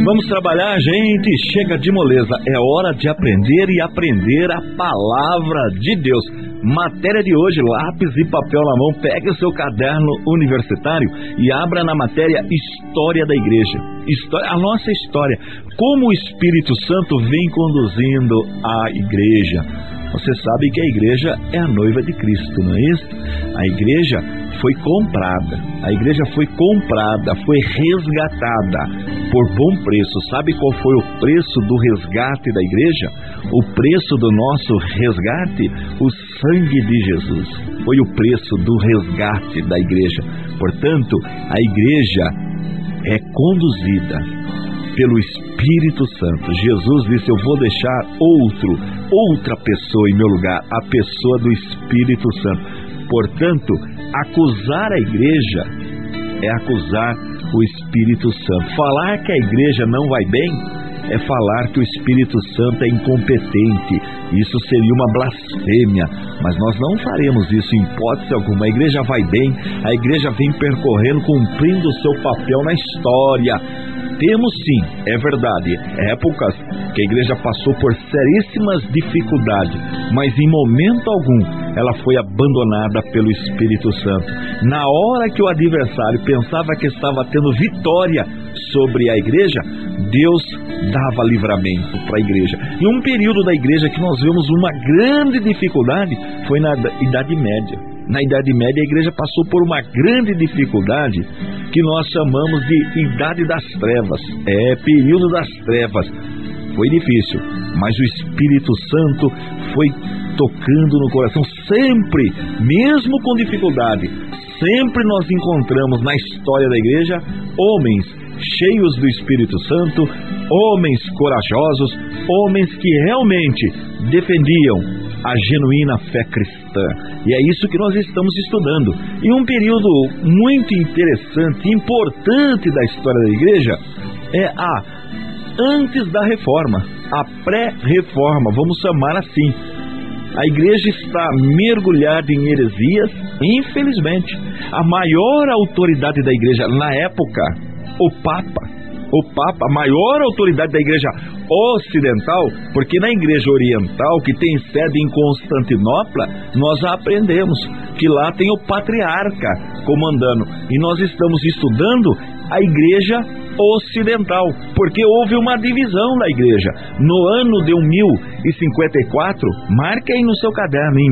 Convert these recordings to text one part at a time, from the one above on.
Vamos trabalhar, gente, chega de moleza, é hora de aprender e aprender a palavra de Deus. Matéria de hoje, lápis e papel na mão, pegue o seu caderno universitário e abra na matéria História da Igreja. A nossa história, como o Espírito Santo vem conduzindo a Igreja. Você sabe que a Igreja é a noiva de Cristo, não é isso? A Igreja foi comprada, foi resgatada por bom preço. Sabe qual foi o preço do resgate da Igreja? O preço do nosso resgate? O sangue de Jesus foi o preço do resgate da Igreja. Portanto, a Igreja é conduzida pelo Espírito Santo. Jesus disse: eu vou deixar outra pessoa em meu lugar, a pessoa do Espírito Santo. Portanto, acusar a Igreja é acusar o Espírito Santo. Falar que a Igreja não vai bem é falar que o Espírito Santo é incompetente. Isso seria uma blasfêmia, mas nós não faremos isso em hipótese alguma. A Igreja vai bem, a Igreja vem percorrendo, cumprindo o seu papel na história. Temos sim, é verdade, épocas que a Igreja passou por seríssimas dificuldades, mas em momento algum ela foi abandonada pelo Espírito Santo. Na hora que o adversário pensava que estava tendo vitória sobre a Igreja, Deus dava livramento para a Igreja. E um período da Igreja que nós vemos uma grande dificuldade foi na Idade Média. Na Idade Média a Igreja passou por uma grande dificuldade que nós chamamos de Idade das Trevas. Período das Trevas. Foi difícil, mas o Espírito Santo foi tocando no coração. Sempre, mesmo com dificuldade, sempre nós encontramos na história da Igreja homens cheios do Espírito Santo, homens corajosos, homens que realmente defendiam a genuína fé cristã. E é isso que nós estamos estudando. E um período muito interessante, importante da história da Igreja é antes da Reforma, a pré-reforma, vamos chamar assim. A Igreja está mergulhada em heresias, infelizmente. A maior autoridade da Igreja na época, o Papa, a maior autoridade da Igreja ocidental, porque na Igreja Oriental, que tem sede em Constantinopla, nós já aprendemos que lá tem o patriarca comandando, e nós estamos estudando a Igreja Ocidental, porque houve uma divisão da Igreja. No ano de 1054, marque aí no seu caderno, em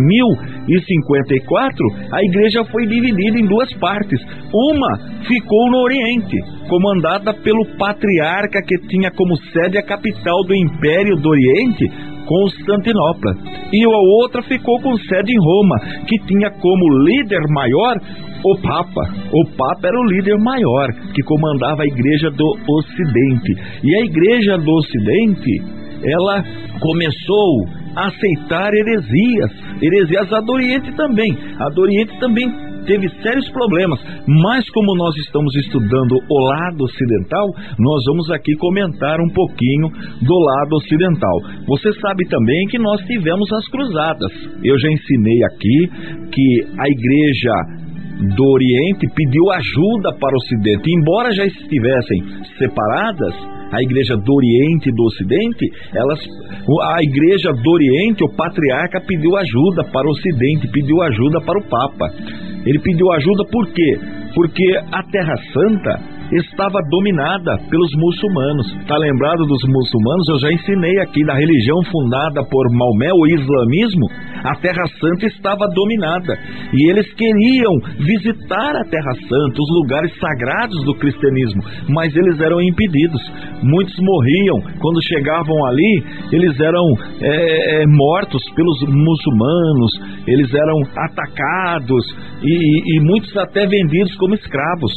1054, a Igreja foi dividida em duas partes. Uma ficou no Oriente, comandada pelo patriarca que tinha como sede a capital do Império do Oriente, Constantinopla, e a outra ficou com sede em Roma, que tinha como líder maior o Papa. O Papa era o líder maior que comandava a Igreja do Ocidente. E a Igreja do Ocidente, ela começou a aceitar heresias. A do Oriente também teve sérios problemas, mas como nós estamos estudando o lado ocidental, nós vamos aqui comentar um pouquinho do lado ocidental. Você sabe também que nós tivemos as cruzadas. Eu já ensinei aqui que a Igreja do Oriente pediu ajuda para o Ocidente. Embora já estivessem separadas, a Igreja do Oriente e do Ocidente, a Igreja do Oriente, o patriarca pediu ajuda para o Ocidente, pediu ajuda para o Papa. Ele pediu ajuda por quê? Porque a Terra Santa estava dominada pelos muçulmanos. Está lembrado dos muçulmanos? Eu já ensinei aqui da religião fundada por Maomé, o islamismo. A Terra Santa estava dominada e eles queriam visitar a Terra Santa, os lugares sagrados do cristianismo, mas eles eram impedidos. Muitos morriam quando chegavam ali. Eles eram mortos pelos muçulmanos, eles eram atacados e muitos até vendidos como escravos.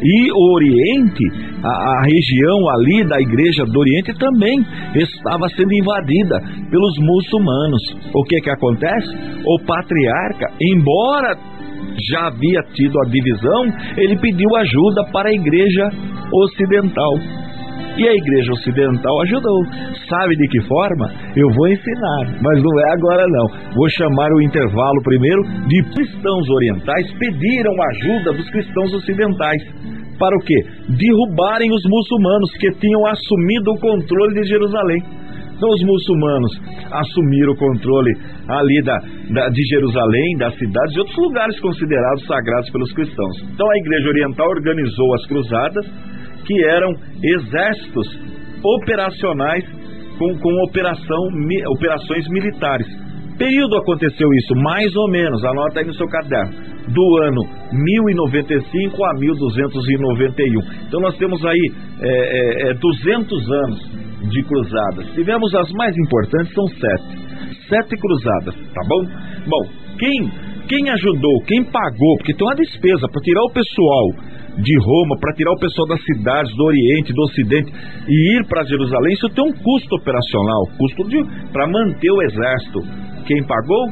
E o Oriente, a região ali da Igreja do Oriente também estava sendo invadida pelos muçulmanos. O que acontece? O patriarca, embora já havia tido a divisão, ele pediu ajuda para a Igreja Ocidental. E a Igreja Ocidental ajudou. Sabe de que forma? Eu vou ensinar, mas não é agora não. Vou chamar o intervalo primeiro. De cristãos orientais pediram ajuda dos cristãos ocidentais. para o quê? Derrubarem os muçulmanos que tinham assumido o controle de Jerusalém. Então os muçulmanos assumiram o controle ali de Jerusalém, das cidades e outros lugares considerados sagrados pelos cristãos. Então a Igreja Oriental organizou as cruzadas, que eram exércitos operacionais com operações militares. Período aconteceu isso, mais ou menos, anota aí no seu caderno, do ano 1095 a 1291. Então nós temos aí 200 anos de cruzadas. Tivemos as mais importantes, são 7 cruzadas, tá bom? Bom, quem ajudou, quem pagou, porque tem uma despesa para tirar o pessoal de Roma, para tirar o pessoal das cidades do Oriente, do Ocidente e ir para Jerusalém, isso tem um custo operacional, custo para manter o exército. Quem pagou?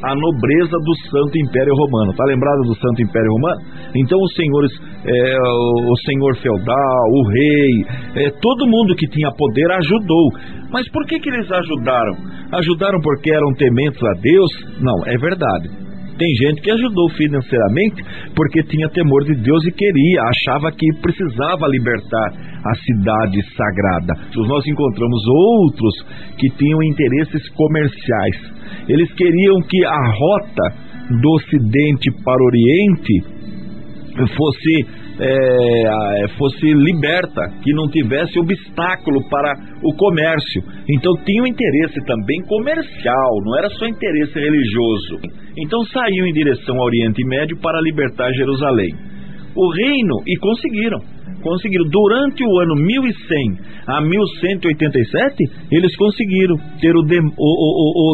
A nobreza do Santo Império Romano. Tá lembrado do Santo Império Romano? Então os senhores, o senhor feudal, o rei, todo mundo que tinha poder ajudou. Mas por que eles ajudaram? Ajudaram porque eram tementes a Deus? Não, é verdade. Tem gente que ajudou financeiramente porque tinha temor de Deus e achava que precisava libertar a cidade sagrada. Nós encontramos outros que tinham interesses comerciais. Eles queriam que a rota do Ocidente para o Oriente fosse liberta, que não tivesse obstáculo para o comércio. Então tinha um interesse também comercial, não era só interesse religioso. Então saíam em direção ao Oriente Médio para libertar Jerusalém. O reino, e conseguiram. Durante o ano 1100 a 1187, eles conseguiram ter o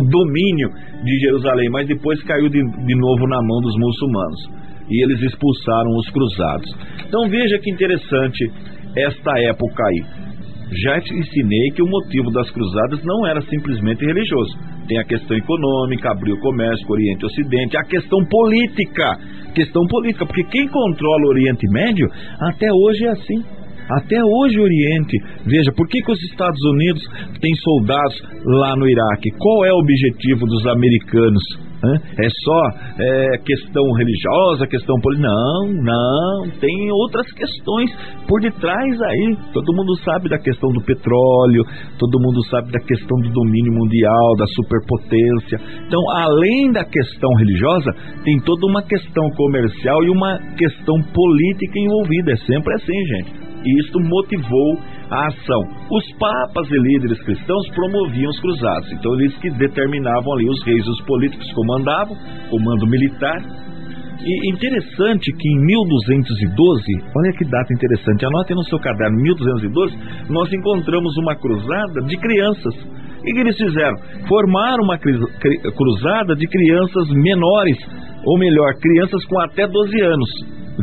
domínio de Jerusalém, mas depois caiu de novo na mão dos muçulmanos. E eles expulsaram os cruzados. Então veja que interessante esta época aí. Já te ensinei que o motivo das cruzadas não era simplesmente religioso. Tem a questão econômica, abrir o comércio com o Oriente e Ocidente, a questão política, porque quem controla o Oriente Médio até hoje é assim. Até hoje o Oriente, veja, por que os Estados Unidos têm soldados lá no Iraque? Qual é o objetivo dos americanos? É só questão religiosa, questão política? Não, tem outras questões por detrás aí. Todo mundo sabe da questão do petróleo, todo mundo sabe da questão do domínio mundial, da superpotência. Então, além da questão religiosa, tem toda uma questão comercial e uma questão política envolvida. É sempre assim, gente. E isto motivou a ação. Os papas e líderes cristãos promoviam os cruzados. Então eles que determinavam ali, os reis, os políticos comandavam, comando militar. E interessante que em 1212, olha que data interessante, anotem no seu caderno, 1212, nós encontramos uma cruzada de crianças. E que eles fizeram? Formaram uma cruzada de crianças menores, ou melhor, crianças com até 12 anos,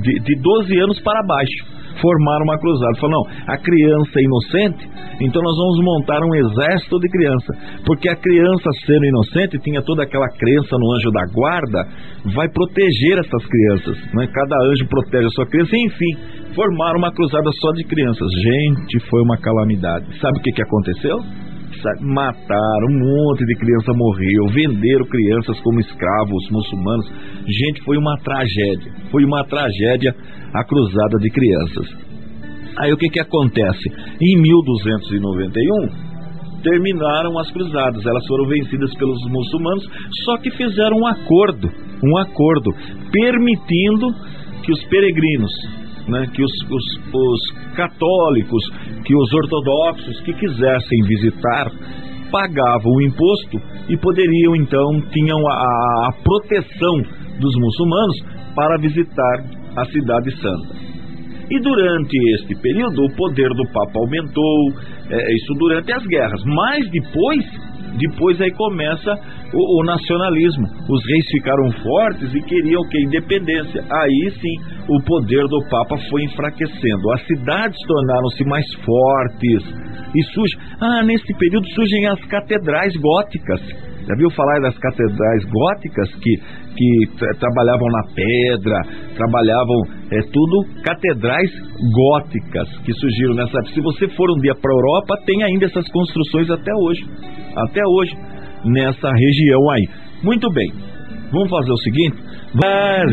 de 12 anos para baixo. Formaram uma cruzada. Falaram, não, a criança é inocente, então nós vamos montar um exército de criança, porque a criança sendo inocente, tinha toda aquela crença no anjo da guarda, vai proteger essas crianças, né? Cada anjo protege a sua criança, enfim, formaram uma cruzada só de crianças. Gente, foi uma calamidade. Sabe o que aconteceu? Mataram, um monte de criança morreu, venderam crianças como escravos muçulmanos. Gente, foi uma tragédia a cruzada de crianças. Aí o que acontece? Em 1291 terminaram as cruzadas, elas foram vencidas pelos muçulmanos, só que fizeram um acordo permitindo que os peregrinos, né, que os católicos, que os ortodoxos que quisessem visitar, pagavam o imposto e poderiam então, tinham a proteção dos muçulmanos para visitar a Cidade Santa. E durante este período o poder do Papa aumentou, isso durante as guerras, mas depois aí começa o nacionalismo. Os reis ficaram fortes e queriam que independência. Aí sim, o poder do Papa foi enfraquecendo. As cidades tornaram-se mais fortes e nesse período surgem as catedrais góticas. Já viu falar das catedrais góticas que trabalhavam na pedra, tudo catedrais góticas que surgiram nessa época. Se você for um dia para a Europa, tem ainda essas construções até hoje, nessa região aí. Muito bem, Vamos fazer o seguinte,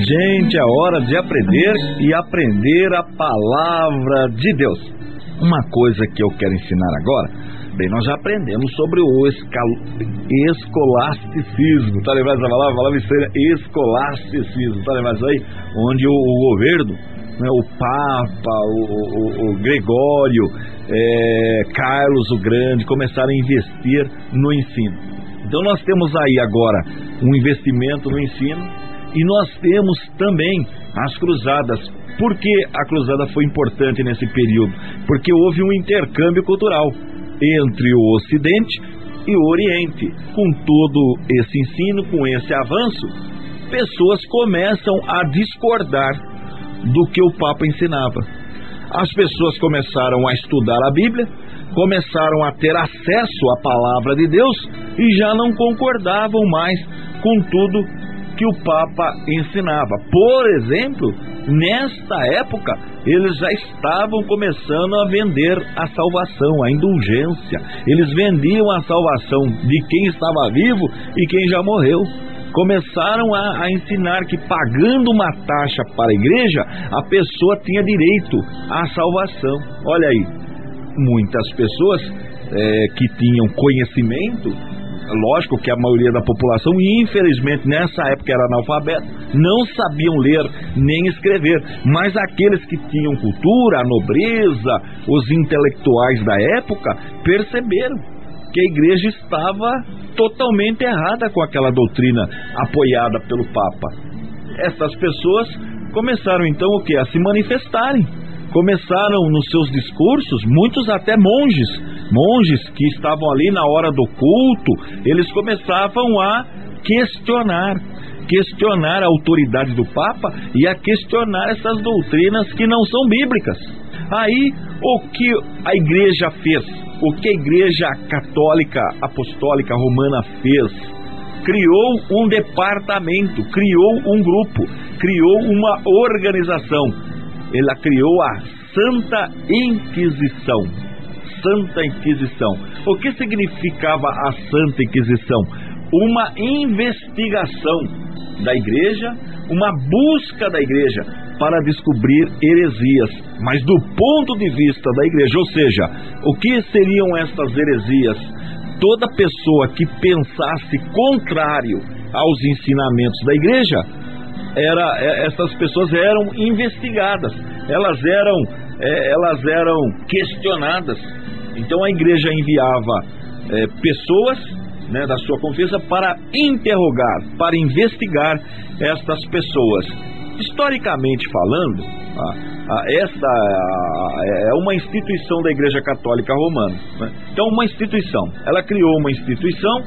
gente, é hora de aprender e aprender a palavra de Deus. Uma coisa que eu quero ensinar agora, bem, nós já aprendemos sobre o escolasticismo, tá lembrado dessa palavra? A palavra seria escolasticismo, tá lembrado disso aí? Onde o governo, né, o Papa, o Gregório, Carlos o Grande, começaram a investir no ensino. Então nós temos aí agora um investimento no ensino e nós temos também as cruzadas. Por que a cruzada foi importante nesse período? Porque houve um intercâmbio cultural entre o Ocidente e o Oriente. Com todo esse ensino, com esse avanço, pessoas começam a discordar do que o Papa ensinava. As pessoas começaram a estudar a Bíblia, começaram a ter acesso à palavra de Deus e já não concordavam mais com tudo que o Papa ensinava. Por exemplo, nesta época, eles já estavam começando a vender a salvação, a indulgência. Eles vendiam a salvação de quem estava vivo e quem já morreu. Começaram a ensinar que pagando uma taxa para a igreja, a pessoa tinha direito à salvação. Olha aí, muitas pessoas que tinham conhecimento, lógico que a maioria da população, infelizmente nessa época era analfabeto, não sabiam ler nem escrever, mas aqueles que tinham cultura, a nobreza, os intelectuais da época, perceberam que a igreja estava totalmente errada com aquela doutrina apoiada pelo Papa. Essas pessoas começaram então o que? A se manifestarem. Começaram nos seus discursos, muitos até monges que estavam ali na hora do culto, eles começavam a questionar a autoridade do Papa e a questionar essas doutrinas que não são bíblicas. Aí, o que a igreja fez? O que a igreja católica apostólica romana fez? Criou um departamento, criou um grupo, criou uma organização. Ela criou a Santa Inquisição. Santa Inquisição. O que significava a Santa Inquisição? Uma investigação da igreja, uma busca da igreja para descobrir heresias, mas do ponto de vista da igreja, ou seja, o que seriam estas heresias? Toda pessoa que pensasse contrário aos ensinamentos da igreja, essas pessoas eram investigadas, elas eram questionadas. Então a igreja enviava pessoas, né, da sua confiança para interrogar, para investigar estas pessoas. Historicamente falando, esta é uma instituição da Igreja Católica Romana, né? Então uma instituição, ela criou uma instituição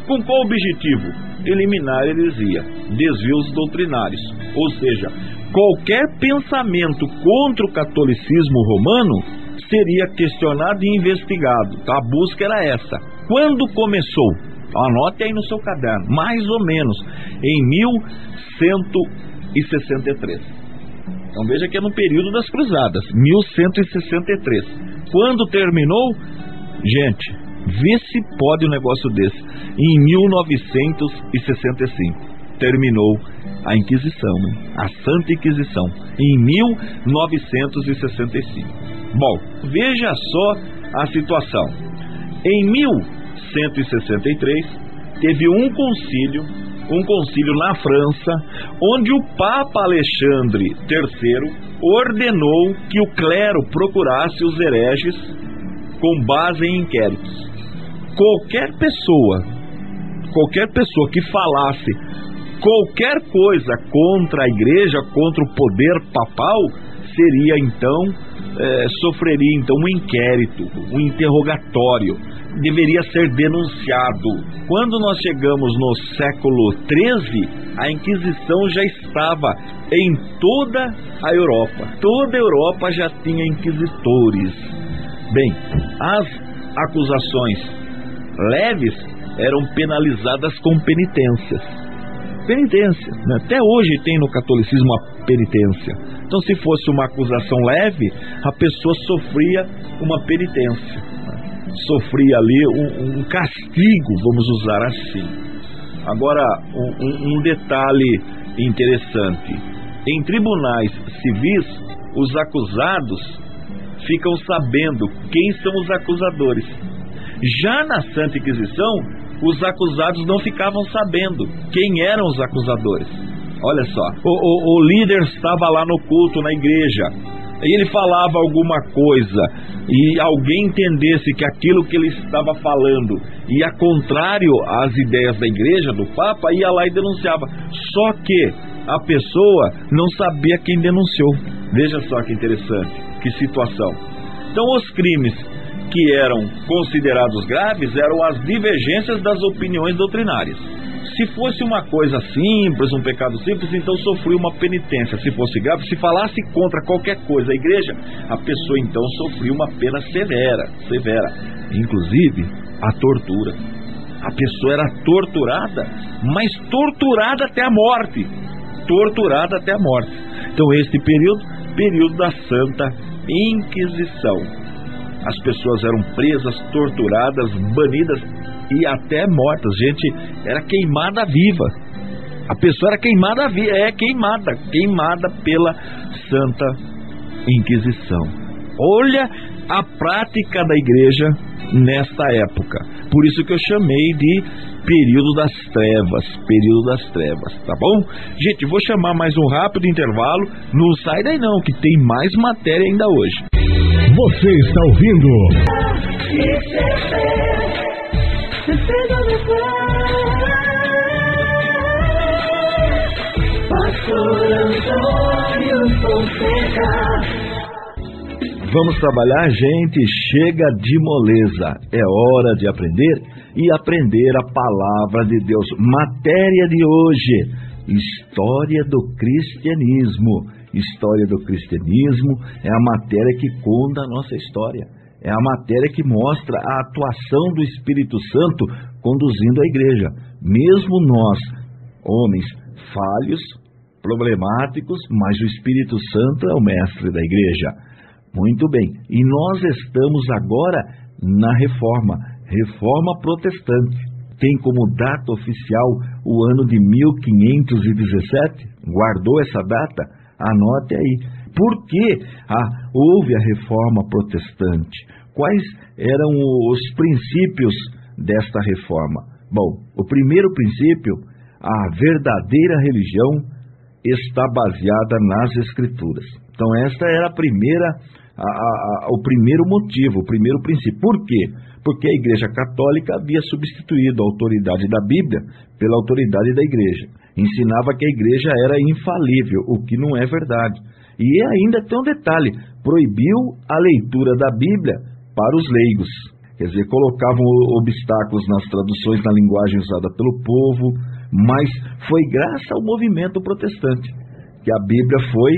com qual objetivo? Eliminar a heresia, desvios doutrinários, ou seja, qualquer pensamento contra o catolicismo romano seria questionado e investigado. A busca era essa. Quando começou? Anote aí no seu caderno, mais ou menos em 1163. Então veja que é no período das cruzadas, 1163. Quando terminou? Gente, vê se pode um negócio desse. Em 1965 terminou a Inquisição, a Santa Inquisição, em 1965. Bom, veja só a situação. Em 1163 teve um concílio na França, onde o Papa Alexandre III ordenou que o clero procurasse os hereges com base em inquéritos. Qualquer pessoa que falasse qualquer coisa contra a igreja, contra o poder papal, seria então, sofreria então um inquérito, um interrogatório, deveria ser denunciado. Quando nós chegamos no século XIII, a Inquisição já estava em toda a Europa. Toda a Europa já tinha inquisitores. Bem, as acusações leves eram penalizadas com penitência, né? Até hoje tem no catolicismo a penitência. Então, se fosse uma acusação leve, a pessoa sofria uma penitência, né? Sofria ali um castigo, vamos usar assim. Agora, um detalhe interessante. Em tribunais civis, os acusados ficam sabendo quem são os acusadores. Já na Santa Inquisição, os acusados não ficavam sabendo quem eram os acusadores. Olha só, o líder estava lá no culto, na igreja, e ele falava alguma coisa, e alguém entendesse que aquilo que ele estava falando ia contrário às ideias da igreja, do Papa, ia lá e denunciava. Só que a pessoa não sabia quem denunciou. Veja só que interessante, que situação. Então os crimes que eram considerados graves eram as divergências das opiniões doutrinárias. Se fosse uma coisa simples, um pecado simples, então sofria uma penitência. Se fosse grave, se falasse contra qualquer coisa a igreja, a pessoa então sofria uma pena severa, inclusive a tortura. A pessoa era torturada, mas torturada até a morte. Então este período da Santa Inquisição. As pessoas eram presas, torturadas, banidas e até mortas. Gente, era queimada viva. A pessoa era queimada viva, queimada pela Santa Inquisição. Olha a prática da igreja nesta época. Por isso que eu chamei de período das trevas, tá bom? Gente, vou chamar mais um rápido intervalo. Não sai daí não, que tem mais matéria ainda hoje. Você está ouvindo Vamos trabalhar, gente. Chega de moleza. É hora de aprender e aprender a palavra de Deus. Matéria de hoje: história do cristianismo. História do cristianismo é a matéria que conta a nossa história. É a matéria que mostra a atuação do Espírito Santo conduzindo a igreja. Mesmo nós, homens falhos, problemáticos, mas o Espírito Santo é o mestre da igreja. Muito bem, e nós estamos agora na Reforma Protestante. Tem como data oficial o ano de 1517? Guardou essa data? Anote aí. Por que houve a Reforma Protestante? Quais eram os princípios desta reforma? Bom, o primeiro princípio: a verdadeira religião está baseada nas Escrituras. Então esta era o primeiro motivo, o primeiro princípio. Por quê? Porque a Igreja Católica havia substituído a autoridade da Bíblia pela autoridade da Igreja. Ensinava que a Igreja era infalível, o que não é verdade. E ainda tem um detalhe: proibiu a leitura da Bíblia para os leigos. Quer dizer, colocavam obstáculos nas traduções na linguagem usada pelo povo, mas foi graças ao movimento protestante que a Bíblia foi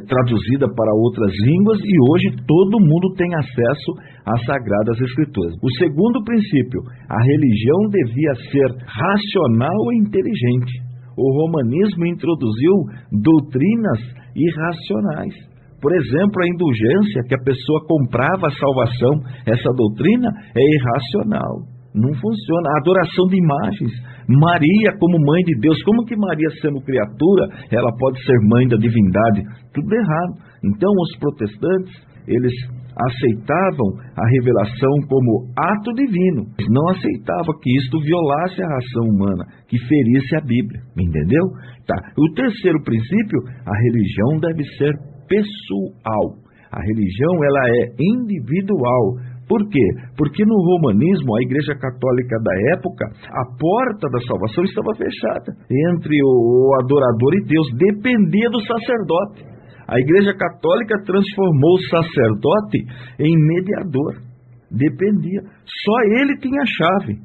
traduzida para outras línguas e hoje todo mundo tem acesso às Sagradas Escrituras. O segundo princípio: a religião devia ser racional e inteligente. O romanismo introduziu doutrinas irracionais. Por exemplo, a indulgência, que a pessoa comprava a salvação. Essa doutrina é irracional, não funciona. A adoração de imagens. Maria como mãe de Deus, como que Maria, sendo criatura, ela pode ser mãe da divindade? Tudo errado. Então os protestantes, eles aceitavam a revelação como ato divino, não aceitavam que isto violasse a ração humana, que ferisse a Bíblia, entendeu? Tá. O terceiro princípio: a religião deve ser pessoal. A religião, ela é individual. Por quê? Porque no romanismo, a Igreja Católica da época, a porta da salvação estava fechada entre o adorador e Deus, dependia do sacerdote. A Igreja Católica transformou o sacerdote em mediador, dependia, só ele tinha a chave.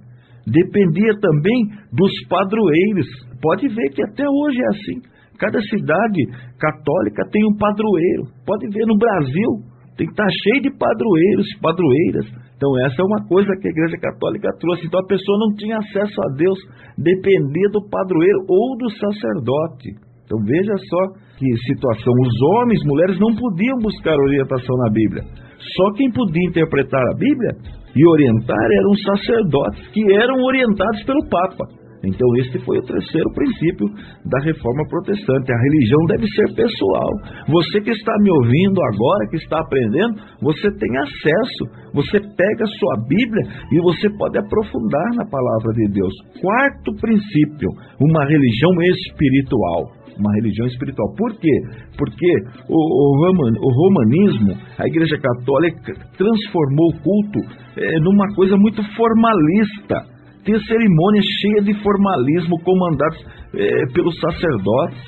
Dependia também dos padroeiros. Pode ver que até hoje é assim. Cada cidade católica tem um padroeiro. Pode ver no Brasil. Tem que estar cheio de padroeiros, padroeiras. Então essa é uma coisa que a Igreja Católica trouxe. Então a pessoa não tinha acesso a Deus, dependia do padroeiro ou do sacerdote. Então veja só que situação. Os homens, mulheres não podiam buscar orientação na Bíblia. Só quem podia interpretar a Bíblia e orientar eram os sacerdotes, que eram orientados pelo Papa. Então este foi o terceiro princípio da reforma protestante. A religião deve ser pessoal. Você que está me ouvindo agora, que está aprendendo, você tem acesso. Você pega a sua Bíblia e você pode aprofundar na palavra de Deus. Quarto princípio, uma religião espiritual. Uma religião espiritual. Por quê? Porque o romanismo, a Igreja Católica, transformou o culto numa coisa muito formalista. Tem cerimônias cheias de formalismo comandadas pelos sacerdotes.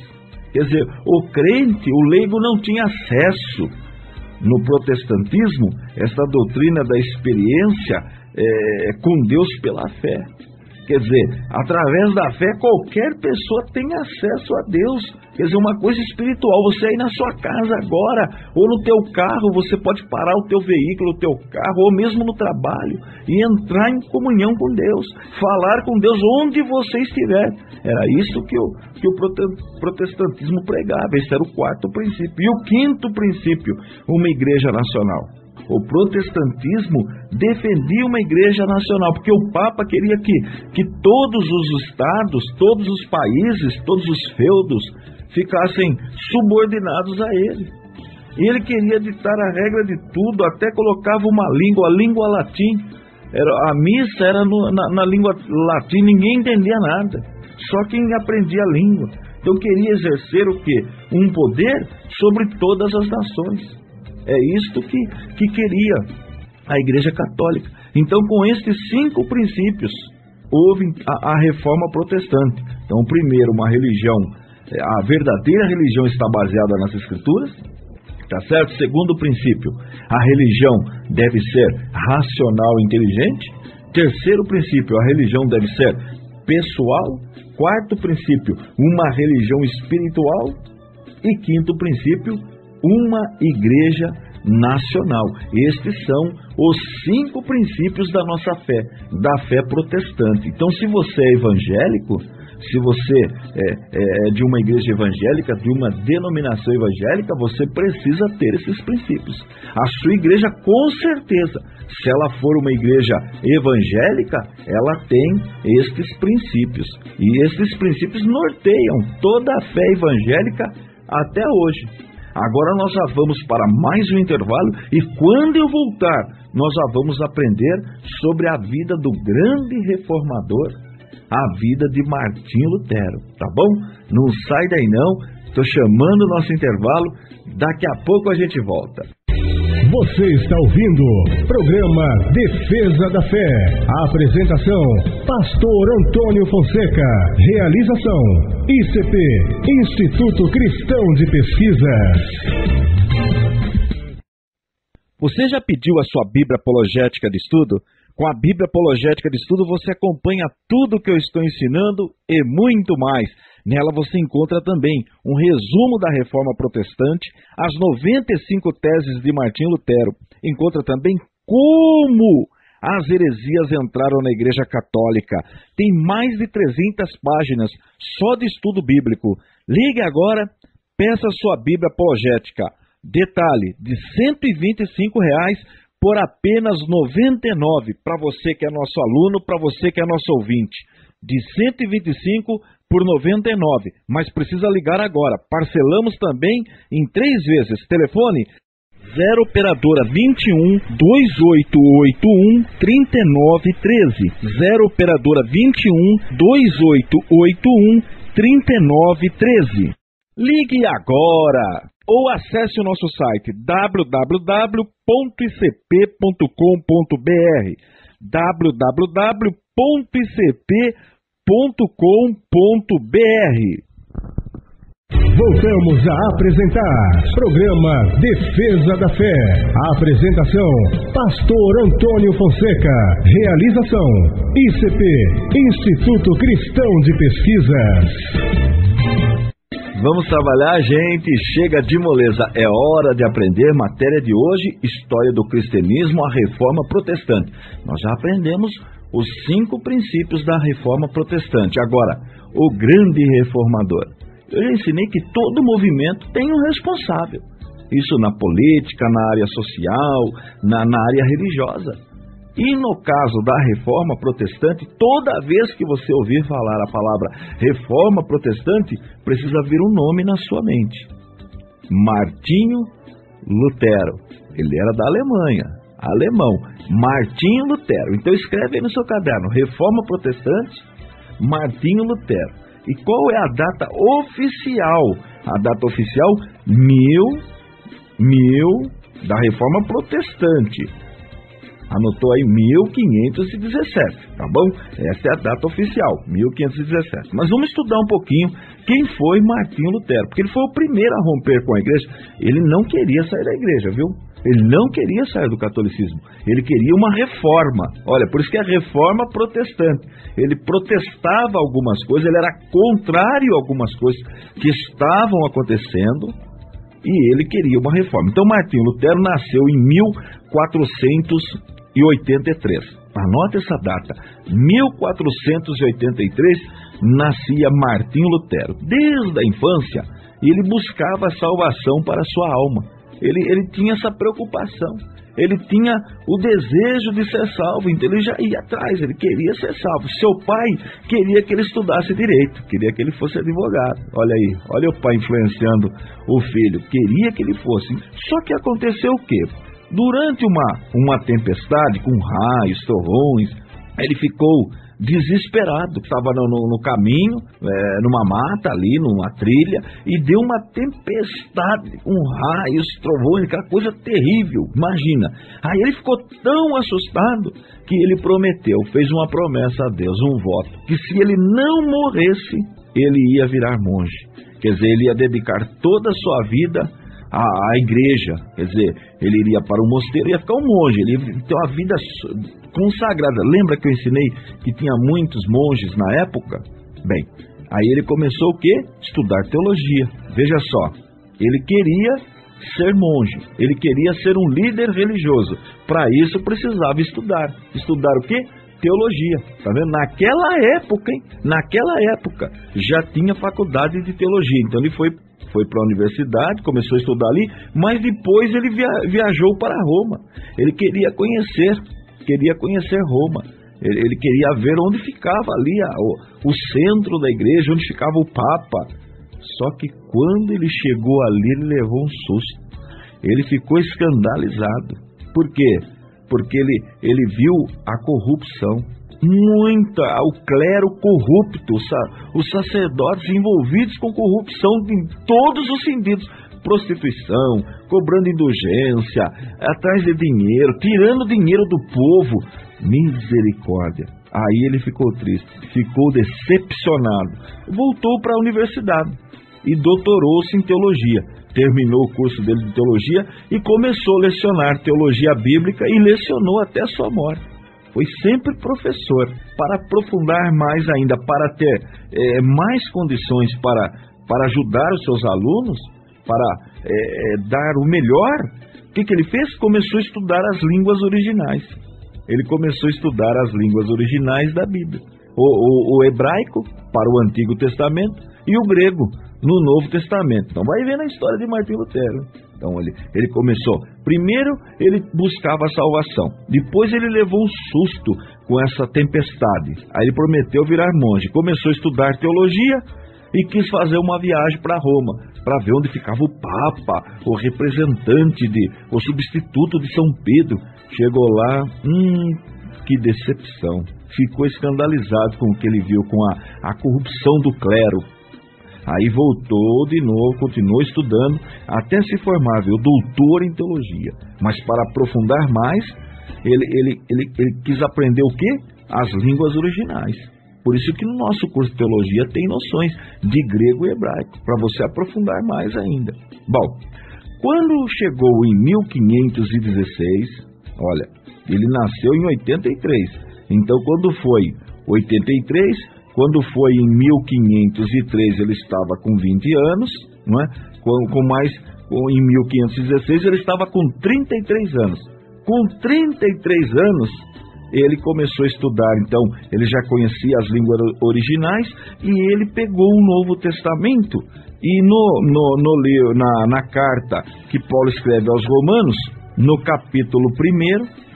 Quer dizer, o crente, o leigo, não tinha acesso. No protestantismo, essa doutrina da experiência com Deus pela fé. Quer dizer, através da fé, qualquer pessoa tem acesso a Deus. Quer dizer, uma coisa espiritual. Você aí na sua casa agora, ou no teu carro, você pode parar o teu veículo, o teu carro, ou mesmo no trabalho, e entrar em comunhão com Deus. Falar com Deus onde você estiver. Era isso que o protestantismo pregava. Esse era o quarto princípio. E o quinto princípio, uma igreja nacional. O protestantismo defendia uma igreja nacional, porque o Papa queria que todos os estados, todos os países, todos os feudos ficassem subordinados a ele. E ele queria ditar a regra de tudo, até colocava uma língua, a língua latim. A missa era na língua latim, ninguém entendia nada, só quem aprendia a língua. Então queria exercer o quê? Um poder sobre todas as nações. É isto que queria a Igreja Católica. Então, com estes 5 princípios, houve a reforma protestante. Então, primeiro, uma religião, a verdadeira religião está baseada nas Escrituras, tá certo? Segundo princípio, a religião deve ser racional e inteligente. Terceiro princípio, a religião deve ser pessoal. Quarto princípio, uma religião espiritual. E quinto princípio, uma igreja nacional. Estes são os 5 princípios da nossa fé, da fé protestante. Então, se você é evangélico, se você é de uma igreja evangélica, de uma denominação evangélica, você precisa ter esses princípios. A sua igreja, com certeza, se ela for uma igreja evangélica, ela tem estes princípios. E estes princípios norteiam toda a fé evangélica até hoje. Agora nós já vamos para mais um intervalo e quando eu voltar, nós já vamos aprender sobre a vida do grande reformador, a vida de Martinho Lutero, tá bom? Não sai daí não, estou chamando o nosso intervalo, daqui a pouco a gente volta. Você está ouvindo o programa Defesa da Fé. A apresentação, Pastor Antônio Fonseca. Realização, ICP, Instituto Cristão de Pesquisa. Você já pediu a sua Bíblia Apologética de Estudo? Com a Bíblia Apologética de Estudo você acompanha tudo o que eu estou ensinando e muito mais. Nela você encontra também um resumo da Reforma Protestante, as 95 teses de Martinho Lutero. Encontra também como as heresias entraram na Igreja Católica. Tem mais de 300 páginas só de estudo bíblico. Ligue agora, peça sua Bíblia Apologética. Detalhe, de R$ 125 por apenas R$ 99, para você que é nosso aluno, para você que é nosso ouvinte. De 125 por 99, mas precisa ligar agora. Parcelamos também em 3 vezes. Telefone 0 operadora 21 2881 3913. 0 operadora 21 2881 3913. Ligue agora ou acesse o nosso site www.icp.com.br. www.icp.com.br. Voltamos a apresentar programa Defesa da Fé. A apresentação, Pastor Antônio Fonseca. Realização, ICP, Instituto Cristão de Pesquisas. Vamos trabalhar, gente. Chega de moleza. É hora de aprender matéria de hoje, história do cristianismo, a reforma protestante. Nós já aprendemos os 5 princípios da reforma protestante. Agora, o grande reformador. Eu já ensinei que todo movimento tem um responsável. Isso na política, na área social, na área religiosa. E no caso da Reforma Protestante, toda vez que você ouvir falar a palavra Reforma Protestante, precisa vir um nome na sua mente. Martinho Lutero. Ele era da Alemanha, alemão. Martinho Lutero. Então escreve aí no seu caderno, Reforma Protestante, Martinho Lutero. E qual é a data oficial? A data oficial, da Reforma Protestante. Anotou aí 1517, tá bom? Essa é a data oficial, 1517. Mas vamos estudar um pouquinho quem foi Martinho Lutero, porque ele foi o primeiro a romper com a igreja. Ele não queria sair da igreja, viu? Ele não queria sair do catolicismo. Ele queria uma reforma. Olha, por isso que é a Reforma Protestante. Ele protestava algumas coisas, ele era contrário a algumas coisas que estavam acontecendo, e ele queria uma reforma. Então Martinho Lutero nasceu em 1483. Anota essa data. 1483 nascia Martinho Lutero. Desde a infância, ele buscava salvação para a sua alma. Ele tinha essa preocupação. Ele tinha o desejo de ser salvo, então ele já ia atrás, ele queria ser salvo. Seu pai queria que ele estudasse direito, queria que ele fosse advogado. Olha aí, olha o pai influenciando o filho, queria que ele fosse. Só que aconteceu o quê? Durante uma tempestade com raios, trovões, ele ficou desesperado, estava no caminho, numa mata ali, numa trilha, e deu uma tempestade, raios, trovões, aquela coisa terrível, imagina. Aí ele ficou tão assustado que ele prometeu, fez uma promessa a Deus, um voto, que se ele não morresse, ele ia virar monge. Quer dizer, ele ia dedicar toda a sua vida à igreja, quer dizer, ele iria para o mosteiro e ia ficar um monge, ele ia ter uma vida consagrada. Lembra que eu ensinei que tinha muitos monges na época? Bem, aí ele começou o quê? Estudar teologia. Veja só, ele queria ser monge, ele queria ser um líder religioso. Para isso precisava estudar. Estudar o quê? Teologia. Tá vendo? Naquela época, naquela época já tinha faculdade de teologia. Então ele foi para a universidade, começou a estudar ali, mas depois ele viajou para Roma. Ele queria conhecer Roma. Ele queria ver onde ficava ali o centro da igreja, onde ficava o Papa. Só que quando ele chegou ali, ele levou um susto. Ele ficou escandalizado. Por quê? Porque ele viu a corrupção. O clero corrupto, os sacerdotes envolvidos com corrupção em todos os sentidos. Prostituição, cobrando indulgência, atrás de dinheiro, tirando dinheiro do povo. Misericórdia. Aí ele ficou triste, ficou decepcionado. Voltou para a universidade e doutorou-se em teologia. Terminou o curso dele de teologia e começou a lecionar teologia bíblica e lecionou até a sua morte. Foi sempre professor, para aprofundar mais ainda, para ter mais condições para ajudar os seus alunos, para dar o melhor. O que ele fez? Começou a estudar as línguas originais. Ele começou a estudar as línguas originais da Bíblia. O hebraico para o Antigo Testamento e o grego no Novo Testamento. Então vai ver na história de Martinho Lutero. Então ele começou, primeiro ele buscava a salvação, depois ele levou um susto com essa tempestade, aí ele prometeu virar monge, começou a estudar teologia e quis fazer uma viagem para Roma, para ver onde ficava o Papa, o representante, o substituto de São Pedro. Chegou lá, que decepção, ficou escandalizado com o que ele viu, com a corrupção do clero. Aí voltou de novo, continuou estudando, até se formar, viu, doutor em teologia. Mas para aprofundar mais, ele quis aprender o quê? As línguas originais. Por isso que no nosso curso de teologia tem noções de grego e hebraico, para você aprofundar mais ainda. Bom, quando chegou em 1516, olha, ele nasceu em 83. Então quando foi 83... Quando foi em 1503, ele estava com 20 anos, não é? Em 1516, ele estava com 33 anos. Com 33 anos, ele começou a estudar, então, ele já conhecia as línguas originais, e ele pegou o Novo Testamento, e na carta que Paulo escreve aos Romanos, no capítulo 1,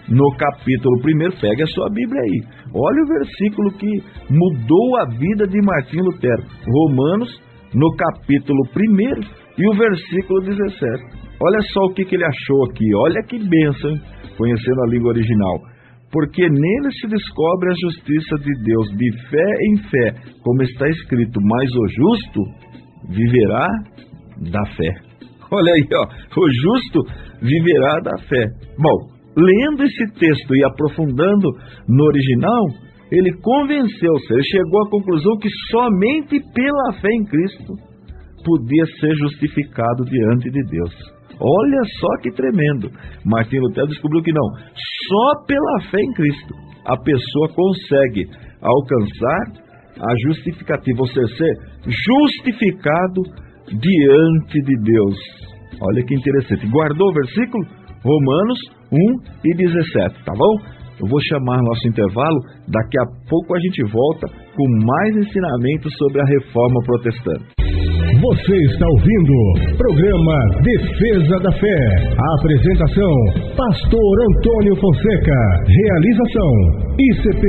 no capítulo 1, pegue a sua Bíblia aí. Olha o versículo que mudou a vida de Martinho Lutero. Romanos, no capítulo 1 e o versículo 17. Olha só o que ele achou aqui. Olha que bênção, hein? Conhecendo a língua original. Porque nele se descobre a justiça de Deus de fé em fé, como está escrito, mas o justo viverá da fé. Olha aí, ó, o justo viverá da fé. Bom, lendo esse texto e aprofundando no original, ele convenceu-se, ele chegou à conclusão que somente pela fé em Cristo podia ser justificado diante de Deus. Olha só que tremendo. Martinho Lutero descobriu que não. Só pela fé em Cristo a pessoa consegue alcançar a justificativa, ou seja, ser justificado diante de Deus. Olha que interessante. Guardou o versículo? Romanos 1 e 17, tá bom? Eu vou chamar nosso intervalo. Daqui a pouco a gente volta com mais ensinamentos sobre a Reforma Protestante. Você está ouvindo programa Defesa da Fé. A apresentação, Pastor Antônio Fonseca. Realização, ICP,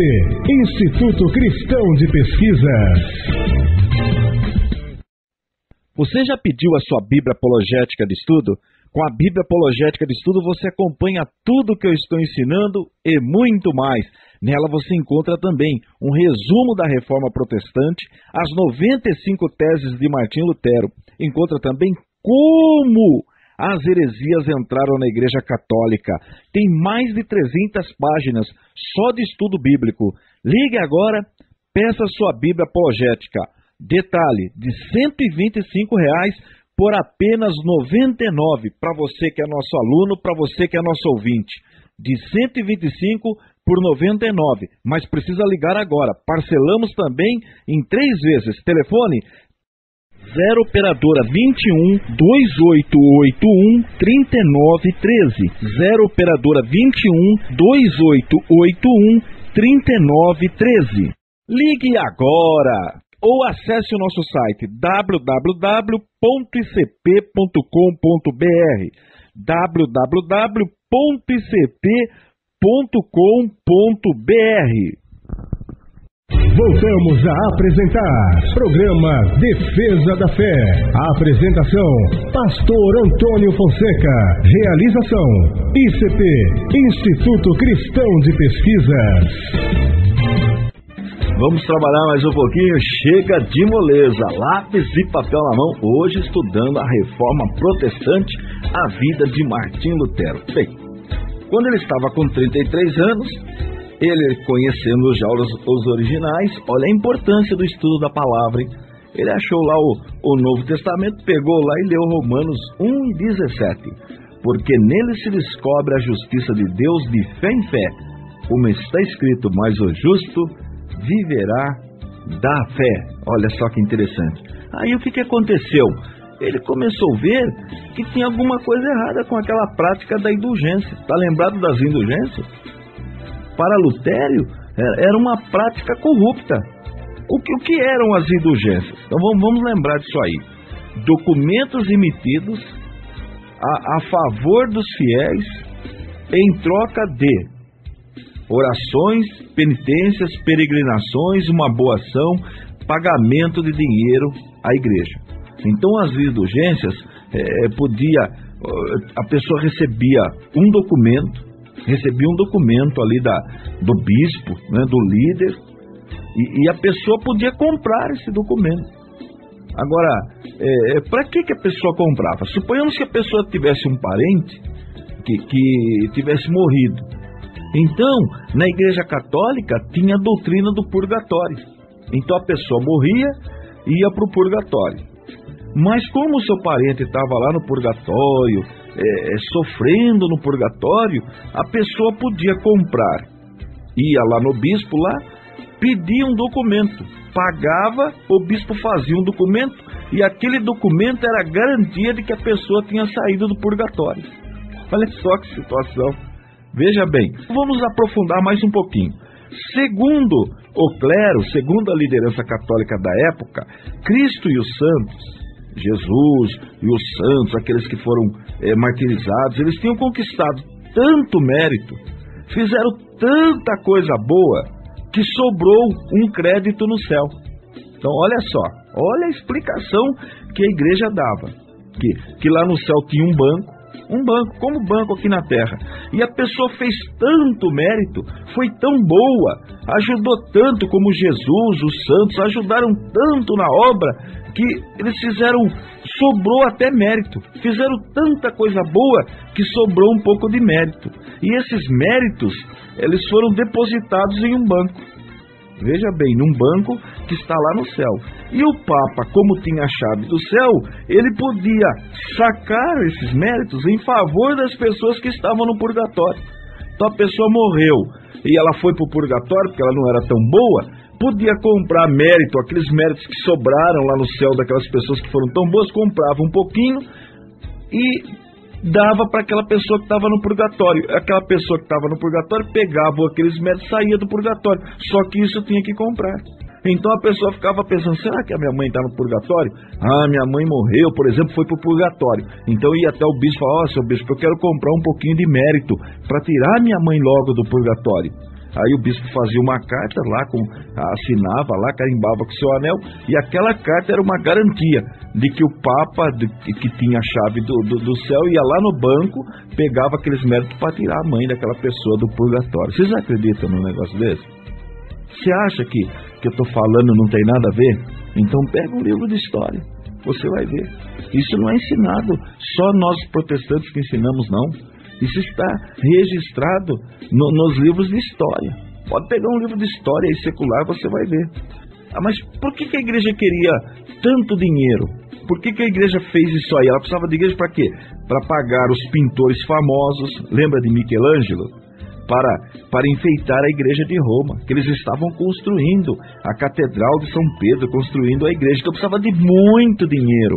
Instituto Cristão de Pesquisas. Você já pediu a sua Bíblia Apologética de Estudo? Com a Bíblia Apologética de Estudo você acompanha tudo que eu estou ensinando e muito mais. Nela você encontra também um resumo da Reforma Protestante, as 95 teses de Martinho Lutero. Encontra também como as heresias entraram na Igreja Católica. Tem mais de 300 páginas só de estudo bíblico. Ligue agora, peça sua Bíblia Apologética. Detalhe, de R$ 125 por apenas R$ 99, para você que é nosso aluno, para você que é nosso ouvinte. De 125 por 99, mas precisa ligar agora. Parcelamos também em 3 vezes. Telefone 0 operadora 21 2881 3913. 0 operadora 21 2881 3913. Ligue agora! Ou acesse o nosso site www.icp.com.br www.icp.com.br. Voltamos a apresentar programa Defesa da Fé. A apresentação, Pastor Antônio Fonseca. Realização, ICP, Instituto Cristão de Pesquisas. Vamos trabalhar mais um pouquinho. Chega de moleza, lápis e papel na mão. Hoje estudando a Reforma Protestante, a vida de Martinho Lutero. Bem, quando ele estava com 33 anos, ele conhecendo já os originais, olha a importância do estudo da palavra, hein? Ele achou lá o Novo Testamento, pegou lá e leu Romanos 1 e 17. Porque nele se descobre a justiça de Deus de fé em fé, como está escrito, mas o justo viverá da fé. Olha só que interessante. Aí o que aconteceu? Ele começou a ver que tinha alguma coisa errada com aquela prática da indulgência. Está lembrado das indulgências? Para Lutério, era uma prática corrupta. O que eram as indulgências? Então vamos lembrar disso aí. Documentos emitidos a favor dos fiéis em troca de orações, penitências, peregrinações, uma boa ação, pagamento de dinheiro à igreja. Então as indulgências a pessoa recebia um documento ali do bispo, né, do líder, e a pessoa podia comprar esse documento. Agora, para que a pessoa comprava? Suponhamos que a pessoa tivesse um parente que tivesse morrido. Então, na Igreja Católica tinha a doutrina do purgatório. Então a pessoa morria e ia para o purgatório. Mas como o seu parente estava lá no purgatório, sofrendo no purgatório, a pessoa podia comprar. Ia lá no bispo, pedia um documento. Pagava, o bispo fazia um documento, e aquele documento era a garantia de que a pessoa tinha saído do purgatório. Olha só que situação. Veja bem, vamos aprofundar mais um pouquinho. Segundo o clero, segundo a liderança católica da época, Cristo e os santos, Jesus e os santos, aqueles que foram martirizados, eles tinham conquistado tanto mérito, fizeram tanta coisa boa que sobrou um crédito no céu. Então olha só, olha a explicação que a igreja dava, que lá no céu tinha um banco, como banco aqui na terra, e a pessoa fez tanto mérito, foi tão boa, ajudou tanto, como Jesus, os santos ajudaram tanto na obra, que eles sobrou até mérito, fizeram tanta coisa boa que sobrou um pouco de mérito, e esses méritos, eles foram depositados em um banco. Veja bem, num banco que está lá no céu. E o Papa, como tinha a chave do céu, ele podia sacar esses méritos em favor das pessoas que estavam no purgatório. Então a pessoa morreu e ela foi para o purgatório porque ela não era tão boa, podia comprar mérito, aqueles méritos que sobraram lá no céu daquelas pessoas que foram tão boas, comprava um pouquinho e dava para aquela pessoa que estava no purgatório. Aquela pessoa que estava no purgatório pegava aqueles méritos e saía do purgatório. Só que isso tinha que comprar. Então a pessoa ficava pensando, será que a minha mãe está no purgatório? Ah, minha mãe morreu, por exemplo, foi para o purgatório. Então ia até o bispo e falava, seu bispo, eu quero comprar um pouquinho de mérito para tirar minha mãe logo do purgatório. Aí o bispo fazia uma carta lá, assinava lá, carimbava com seu anel, e aquela carta era uma garantia de que o Papa, que tinha a chave do céu, ia lá no banco, pegava aqueles méritos para tirar a mãe daquela pessoa do purgatório. Vocês acreditam num negócio desse? Você acha que eu estou falando não tem nada a ver? Então pega um livro de história, você vai ver. Isso não é ensinado, só nós protestantes que ensinamos, não. Isso está registrado nos livros de história. Pode pegar um livro de história aí secular, você vai ver. Ah, mas por que a igreja queria tanto dinheiro? Por que a igreja fez isso aí? Ela precisava de igreja para quê? Para pagar os pintores famosos, lembra de Michelangelo? Para enfeitar a igreja de Roma, que eles estavam construindo a Catedral de São Pedro, construindo a igreja, então precisava de muito dinheiro.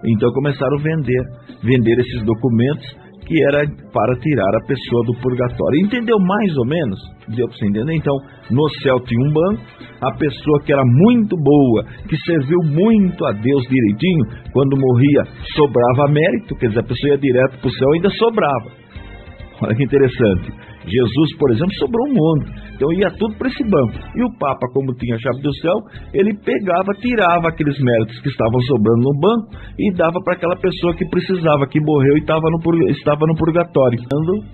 Então começaram a vender esses documentos, que era para tirar a pessoa do purgatório. Entendeu mais ou menos? Deu para você entender? Então, no céu tinha um banco, a pessoa que era muito boa, que serviu muito a Deus direitinho, quando morria, sobrava mérito, quer dizer, a pessoa ia direto para o céu e ainda sobrava. Olha que interessante. Jesus, por exemplo, sobrou um monte. Então ia tudo para esse banco. E o Papa, como tinha a chave do céu, ele tirava aqueles méritos que estavam sobrando no banco e dava para aquela pessoa que precisava, que morreu e estava no purgatório. Falando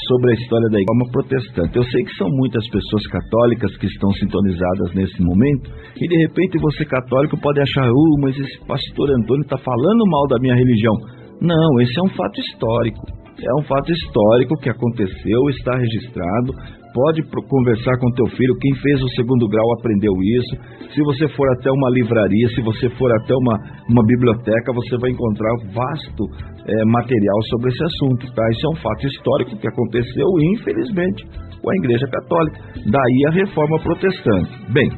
sobre a história da igreja protestante. Eu sei que são muitas pessoas católicas que estão sintonizadas nesse momento e de repente você católico pode achar, mas esse pastor Antônio está falando mal da minha religião. Não, esse é um fato histórico. É um fato histórico que aconteceu, está registrado. Pode conversar com teu filho, quem fez o 2º grau aprendeu isso. Se você for até uma livraria, se você for até uma biblioteca, você vai encontrar vasto material sobre esse assunto, tá? Isso é um fato histórico que aconteceu, infelizmente, com a Igreja Católica. Daí a Reforma Protestante. Bem,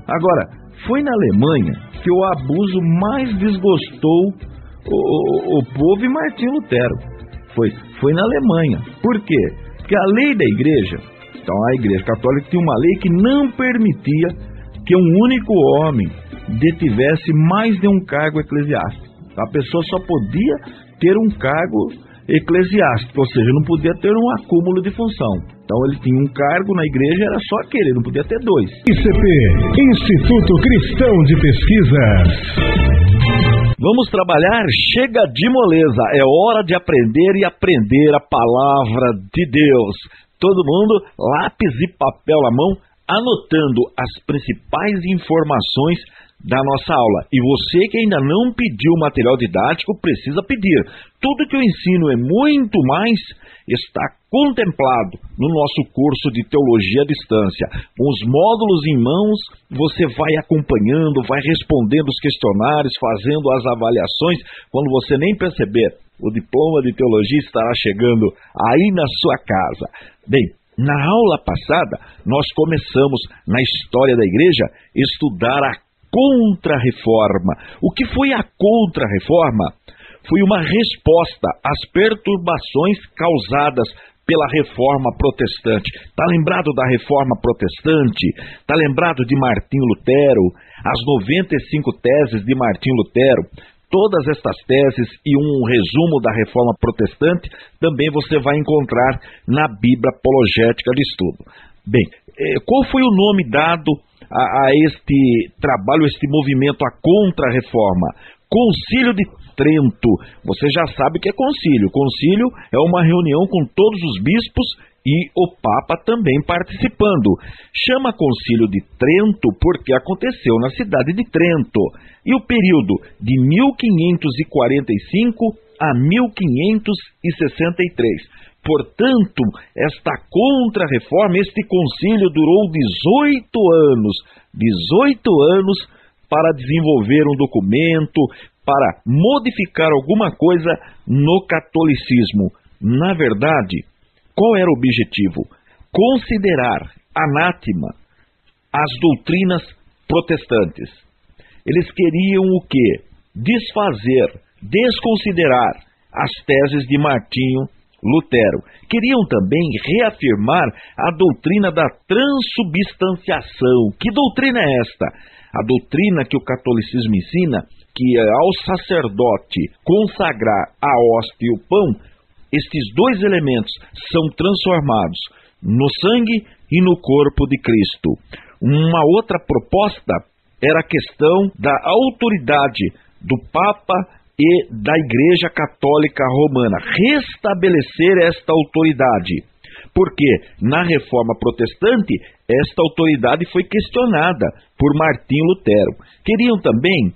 agora, foi na Alemanha que o abuso mais desgostou o povo e Martinho Lutero. Foi na Alemanha. Por quê? Porque a lei da igreja, então a igreja católica tinha uma lei que não permitia que um único homem detivesse mais de um cargo eclesiástico. A pessoa só podia ter um cargo eclesiástico, ou seja, não podia ter um acúmulo de função. Então ele tinha um cargo na igreja, era só aquele, não podia ter 2. ICP, Instituto Cristão de Pesquisa. Vamos trabalhar? Chega de moleza, é hora de aprender e aprender a palavra de Deus. Todo mundo, lápis e papel na mão, anotando as principais informações da nossa aula. E você que ainda não pediu o material didático, precisa pedir. Tudo que eu ensino é muito mais, está contemplado no nosso curso de Teologia à Distância. Com os módulos em mãos, você vai acompanhando, vai respondendo os questionários, fazendo as avaliações. Quando você nem perceber, o diploma de Teologia estará chegando aí na sua casa. Bem, na aula passada, nós começamos, na história da igreja, estudar a Contra-Reforma. O que foi a Contra-Reforma? Foi uma resposta às perturbações causadas pela Reforma Protestante. Está lembrado da Reforma Protestante? Está lembrado de Martinho Lutero? As 95 teses de Martinho Lutero? Todas estas teses e um resumo da Reforma Protestante também você vai encontrar na Bíblia Apologética de Estudo. Bem, qual foi o nome dado a este trabalho, este movimento, a Contra-Reforma? Concílio de Trento. Você já sabe o que é concílio. Concílio é uma reunião com todos os bispos e o Papa também participando. Chama Concílio de Trento porque aconteceu na cidade de Trento. E o período de 1545 a 1563. Portanto, esta Contra-Reforma, este concílio durou 18 anos. 18 anos para desenvolver um documento, para modificar alguma coisa no catolicismo. Na verdade, qual era o objetivo? Considerar anátema as doutrinas protestantes. Eles queriam o quê? Desfazer, desconsiderar as teses de Martinho Lutero. Queriam também reafirmar a doutrina da transubstanciação. Que doutrina é esta? A doutrina que o catolicismo ensina que ao sacerdote consagrar a hóstia e o pão, estes dois elementos são transformados no sangue e no corpo de Cristo. Uma outra proposta era a questão da autoridade do Papa e da Igreja Católica Romana. Restabelecer esta autoridade. Porque na Reforma Protestante, esta autoridade foi questionada por Martinho Lutero. Queriam também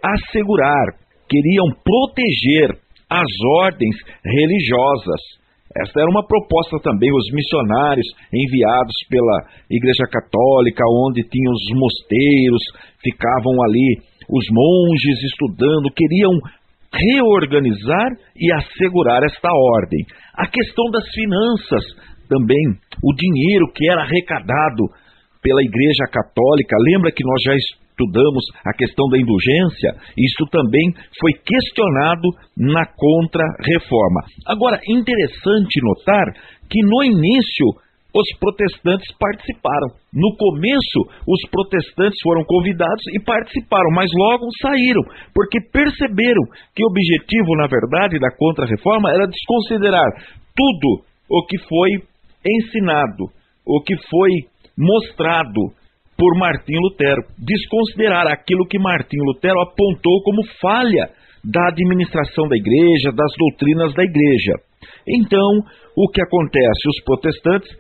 assegurar, queriam proteger as ordens religiosas. Esta era uma proposta também, os missionários enviados pela Igreja Católica, onde tinham os mosteiros, ficavam ali os monges estudando, queriam reorganizar e assegurar esta ordem. A questão das finanças também, o dinheiro que era arrecadado pela Igreja Católica, lembra que nós já estudamos a questão da indulgência? Isso também foi questionado na Contra-Reforma. Agora, interessante notar que no início os protestantes participaram. No começo, os protestantes foram convidados e participaram, mas logo saíram, porque perceberam que o objetivo, na verdade, da Contra-Reforma era desconsiderar tudo o que foi ensinado, o que foi mostrado por Martinho Lutero, desconsiderar aquilo que Martinho Lutero apontou como falha da administração da igreja, das doutrinas da igreja. Então, o que acontece? Os protestantes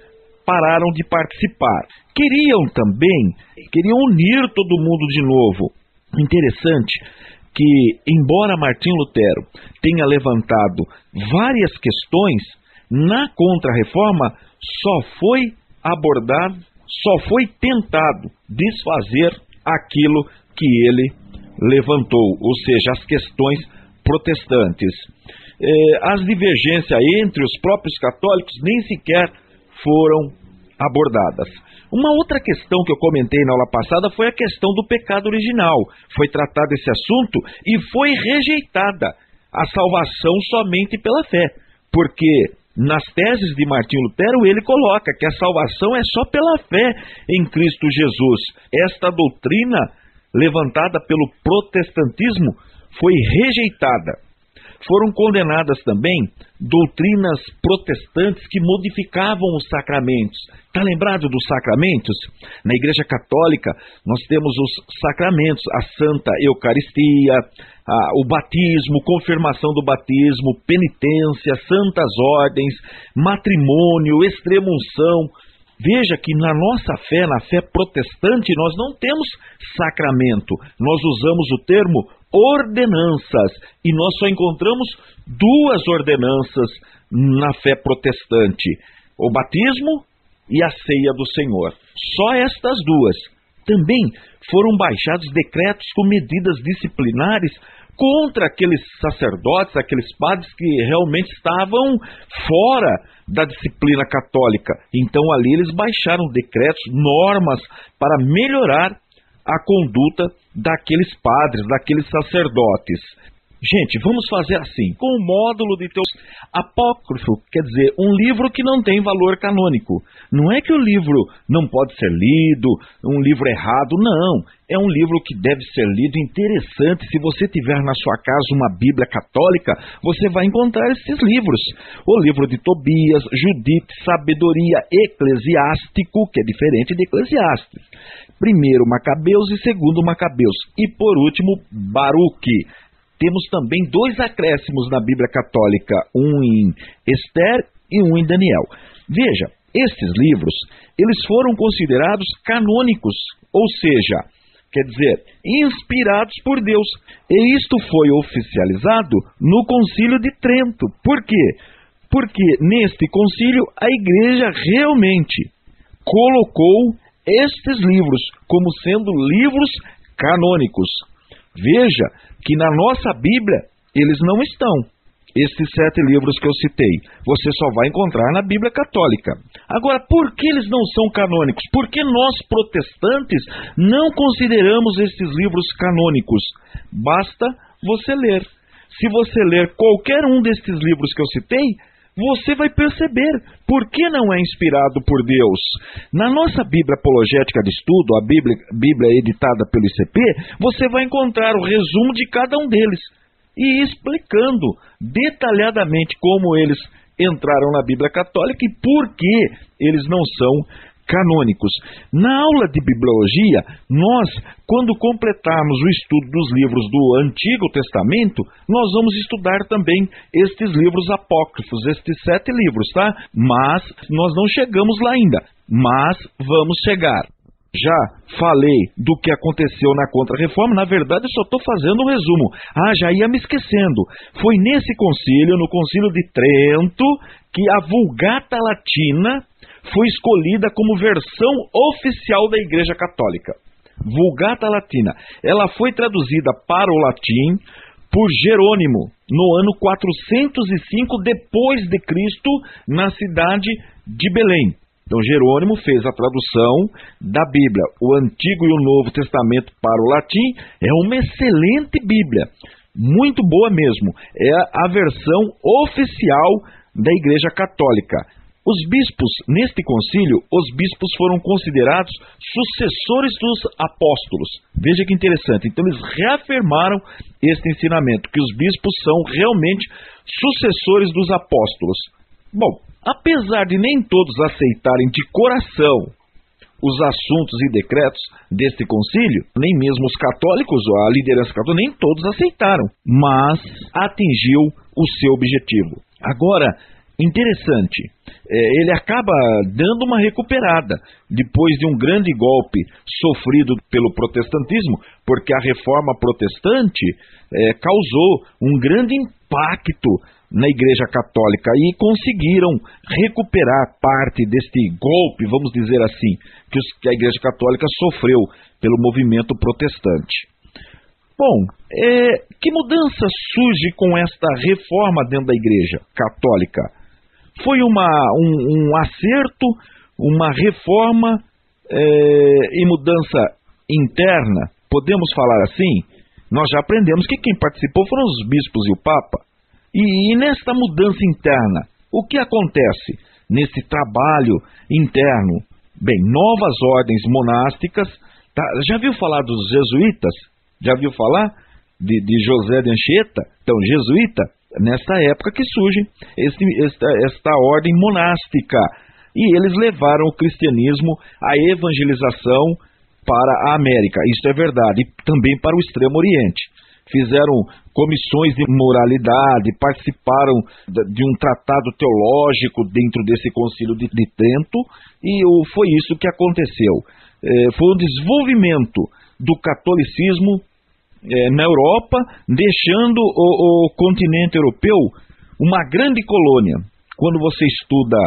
pararam de participar. Queriam unir todo mundo de novo. Interessante que, embora Martinho Lutero tenha levantado várias questões, na Contra-Reforma só foi abordado, só foi tentado desfazer aquilo que ele levantou, ou seja, as questões protestantes. As divergências entre os próprios católicos nem sequer foram abordadas. Uma outra questão que eu comentei na aula passada foi a questão do pecado original. Foi tratado esse assunto e foi rejeitada a salvação somente pela fé, porque nas teses de Martinho Lutero ele coloca que a salvação é só pela fé em Cristo Jesus. Esta doutrina levantada pelo protestantismo foi rejeitada. Foram condenadas também doutrinas protestantes que modificavam os sacramentos. Está lembrado dos sacramentos? Na Igreja Católica nós temos os sacramentos, a Santa Eucaristia, o batismo, confirmação do batismo, penitência, santas ordens, matrimônio, extrema-unção. Veja que na nossa fé, na fé protestante, nós não temos sacramento. Nós usamos o termo ordenanças. E nós só encontramos duas ordenanças na fé protestante: o batismo e a ceia do Senhor. Só estas duas. Também foram baixados decretos com medidas disciplinares contra aqueles sacerdotes, aqueles padres que realmente estavam fora da disciplina católica. Então ali eles baixaram decretos, normas para melhorar a conduta daqueles padres, daqueles sacerdotes. Gente, vamos fazer assim, com o módulo de teus apócrifo, quer dizer, um livro que não tem valor canônico. Não é que o livro não pode ser lido, um livro errado, não. É um livro que deve ser lido, interessante. Se você tiver na sua casa uma Bíblia católica, você vai encontrar esses livros. O livro de Tobias, Judite, Sabedoria, Eclesiástico, que é diferente de Eclesiastes. Primeiro Macabeus e segundo Macabeus. E por último, Baruque. Temos também 2 acréscimos na Bíblia Católica, um em Esther e um em Daniel. Veja, estes livros, eles foram considerados canônicos, ou seja, quer dizer, inspirados por Deus. E isto foi oficializado no Concílio de Trento. Por quê? Porque neste concílio a Igreja realmente colocou estes livros como sendo livros canônicos. Veja que na nossa Bíblia eles não estão. Estes 7 livros que eu citei, você só vai encontrar na Bíblia Católica. Agora, por que eles não são canônicos? Porque nós, protestantes, não consideramos estes livros canônicos. Basta você ler. Se você ler qualquer um destes livros que eu citei, você vai perceber por que não é inspirado por Deus. Na nossa Bíblia Apologética de Estudo, a Bíblia editada pelo ICP, você vai encontrar o resumo de cada um deles e explicando detalhadamente como eles entraram na Bíblia Católica e por que eles não são canônicos. Na aula de Bibliologia, nós, quando completarmos o estudo dos livros do Antigo Testamento, nós vamos estudar também estes livros apócrifos, estes 7 livros, tá? Mas nós não chegamos lá ainda, mas vamos chegar. Já falei do que aconteceu na Contra-Reforma, na verdade eu só estou fazendo um resumo. Já ia me esquecendo. Foi nesse concílio, no Concílio de Trento, que a Vulgata Latina foi escolhida como versão oficial da Igreja Católica. Vulgata Latina. Ela foi traduzida para o latim por Jerônimo, no ano 405 depois de Cristo, na cidade de Belém. Então Jerônimo fez a tradução da Bíblia, o Antigo e o Novo Testamento para o latim. É uma excelente Bíblia, muito boa mesmo. É a versão oficial da Igreja Católica. Os bispos, neste concílio, os bispos foram considerados sucessores dos apóstolos. Veja que interessante. Então eles reafirmaram este ensinamento, que os bispos são realmente sucessores dos apóstolos. Bom, apesar de nem todos aceitarem de coração os assuntos e decretos deste concílio, nem mesmo os católicos, a liderança católica, nem todos aceitaram, mas atingiu o seu objetivo. Agora, interessante, ele acaba dando uma recuperada depois de um grande golpe sofrido pelo protestantismo, porque a reforma protestante causou um grande impacto na Igreja Católica e conseguiram recuperar parte deste golpe, vamos dizer assim, que a Igreja Católica sofreu pelo movimento protestante. Bom, que mudança surge com esta reforma dentro da Igreja Católica? Foi um acerto, uma reforma e mudança interna, podemos falar assim? Nós já aprendemos que quem participou foram os bispos e o Papa. E nesta mudança interna, o que acontece nesse trabalho interno? Bem, novas ordens monásticas. Tá? Já viu falar dos jesuítas? Já viu falar de José de Anchieta? Então, jesuíta, nesta época que surge esta ordem monástica. E eles levaram o cristianismo, a evangelização para a América. Isso é verdade. E também para o Extremo Oriente. Fizeram comissões de moralidade, participaram de um tratado teológico dentro desse concílio de Trento, e foi isso que aconteceu. Foi um desenvolvimento do catolicismo na Europa, deixando o continente europeu uma grande colônia. Quando você estuda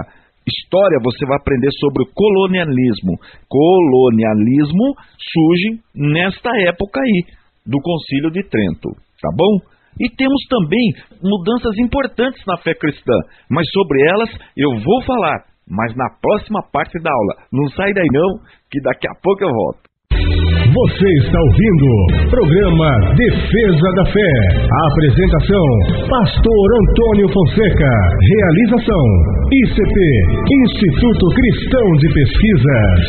história, você vai aprender sobre o colonialismo. Colonialismo surge nesta época aí, do Concílio de Trento, tá bom? E temos também mudanças importantes na fé cristã, mas sobre elas eu vou falar, mas na próxima parte da aula. Não sai daí não, que daqui a pouco eu volto. Você está ouvindo programa Defesa da Fé. A apresentação, Pastor Antônio Fonseca. Realização, ICP, Instituto Cristão de Pesquisas.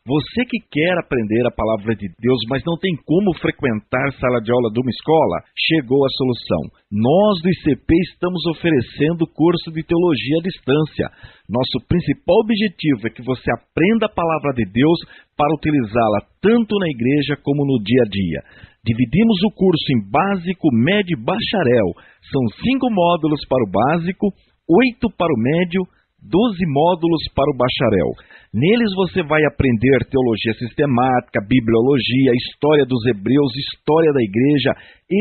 Você que quer aprender a palavra de Deus, mas não tem como frequentar sala de aula de uma escola, chegou a solução. Nós do ICP estamos oferecendo curso de teologia à distância. Nosso principal objetivo é que você aprenda a palavra de Deus para utilizá-la tanto na igreja como no dia a dia. Dividimos o curso em básico, médio e bacharel. São 5 módulos para o básico, 8 para o médio, 12 módulos para o bacharel. Neles você vai aprender teologia sistemática, bibliologia, história dos hebreus, história da igreja,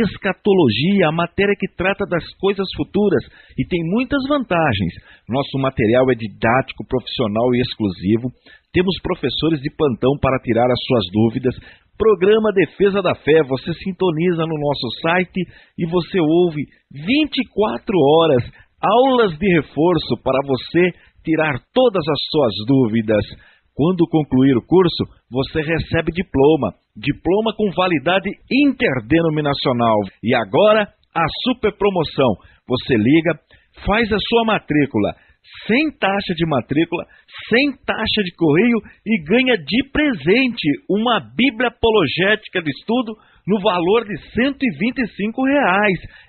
escatologia, a matéria que trata das coisas futuras e tem muitas vantagens. Nosso material é didático, profissional e exclusivo. Temos professores de plantão para tirar as suas dúvidas. Programa Defesa da Fé, você sintoniza no nosso site e você ouve 24 horas aulas de reforço para você tirar todas as suas dúvidas. Quando concluir o curso, você recebe diploma com validade interdenominacional. E agora, a super promoção. Você liga, faz a sua matrícula, sem taxa de matrícula, sem taxa de correio e ganha de presente uma Bíblia apologética de estudo no valor de R$125.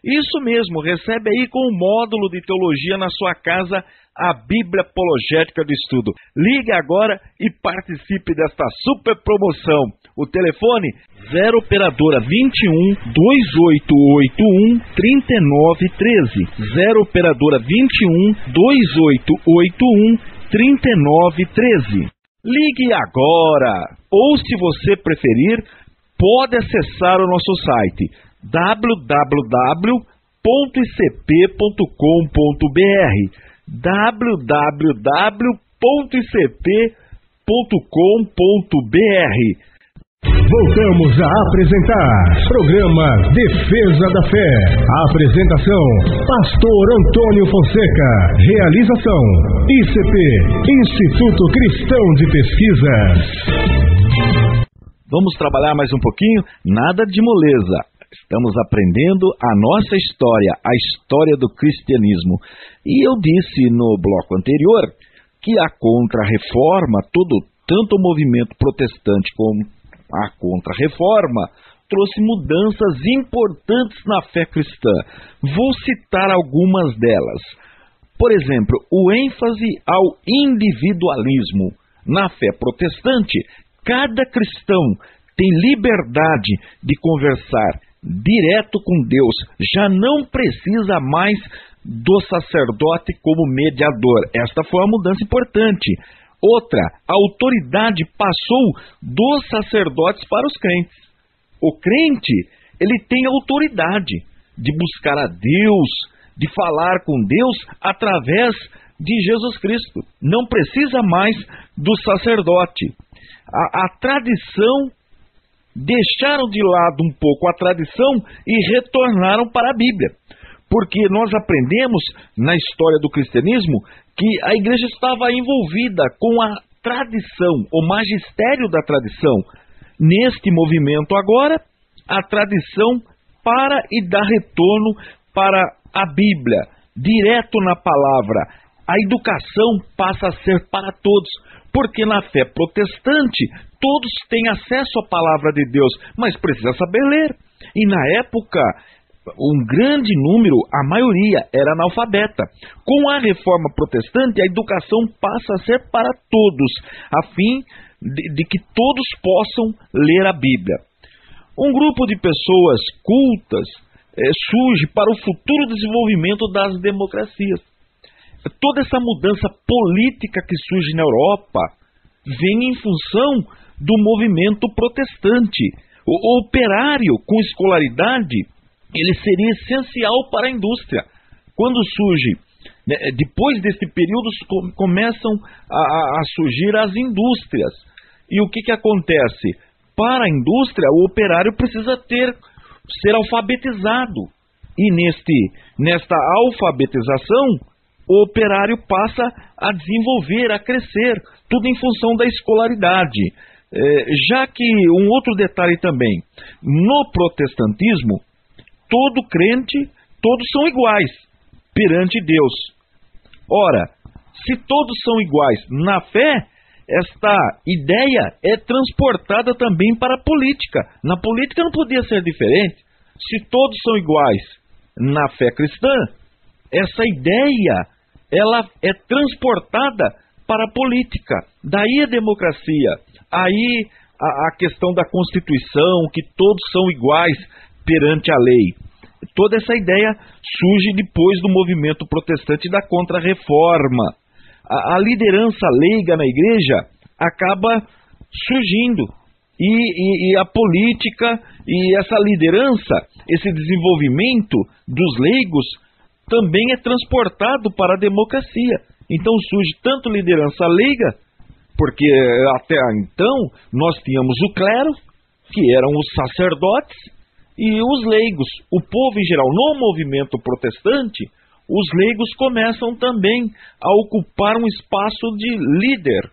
Isso mesmo, recebe aí com o módulo de teologia na sua casa a Bíblia apologética de estudo. Ligue agora e participe desta super promoção. O telefone 0 operadora 21 2881 3913. 0 operadora 21 2881 3913. Ligue agora, ou se você preferir, pode acessar o nosso site www.icp.com.br www.icp.com.br. Voltamos a apresentar programa Defesa da Fé. A apresentação, Pastor Antônio Fonseca. Realização, ICP, Instituto Cristão de Pesquisas. Vamos trabalhar mais um pouquinho? Nada de moleza. Estamos aprendendo a nossa história, a história do cristianismo. E eu disse no bloco anterior que a Contra-Reforma, tanto o movimento protestante como a Contra-Reforma, trouxe mudanças importantes na fé cristã. Vou citar algumas delas. Por exemplo, o ênfase ao individualismo. Na fé protestante, cada cristão tem liberdade de conversar direto com Deus, já não precisa mais do sacerdote como mediador. Esta foi uma mudança importante. Outra, a autoridade passou dos sacerdotes para os crentes. O crente, ele tem autoridade de buscar a Deus, de falar com Deus através de Jesus Cristo. Não precisa mais do sacerdote. A tradição, deixaram de lado um pouco a tradição e retornaram para a Bíblia. Porque nós aprendemos na história do cristianismo que a igreja estava envolvida com a tradição, o magistério da tradição. Neste movimento agora, a tradição para e dá retorno para a Bíblia, direto na palavra. A educação passa a ser para todos, porque na fé protestante todos têm acesso à palavra de Deus, mas precisa saber ler. E na época, um grande número, a maioria, era analfabeta. Com a reforma protestante, a educação passa a ser para todos, a fim de que todos possam ler a Bíblia. Um grupo de pessoas cultas surge para o futuro desenvolvimento das democracias. Toda essa mudança política que surge na Europa vem em função do movimento protestante. O operário com escolaridade, ele seria essencial para a indústria. Quando surge, depois desse período, começam a surgir as indústrias. E o que acontece? Para a indústria, o operário precisa ser alfabetizado. E nesta alfabetização, o operário passa a desenvolver, a crescer, tudo em função da escolaridade. Já que um outro detalhe também, no protestantismo, todo crente, todos são iguais perante Deus. Ora, se todos são iguais na fé, esta ideia é transportada também para a política. Na política não podia ser diferente. Se todos são iguais na fé cristã, essa ideia ela é transportada para a política. Daí a democracia, aí a questão da Constituição, que todos são iguais perante a lei. Toda essa ideia surge depois do movimento protestante da Contra-Reforma. A liderança leiga na igreja acaba surgindo. E a política e essa liderança, esse desenvolvimento dos leigos também é transportado para a democracia. Então surge tanto liderança leiga, porque até então nós tínhamos o clero, que eram os sacerdotes, e os leigos, o povo em geral. No movimento protestante, os leigos começam também a ocupar um espaço de líder.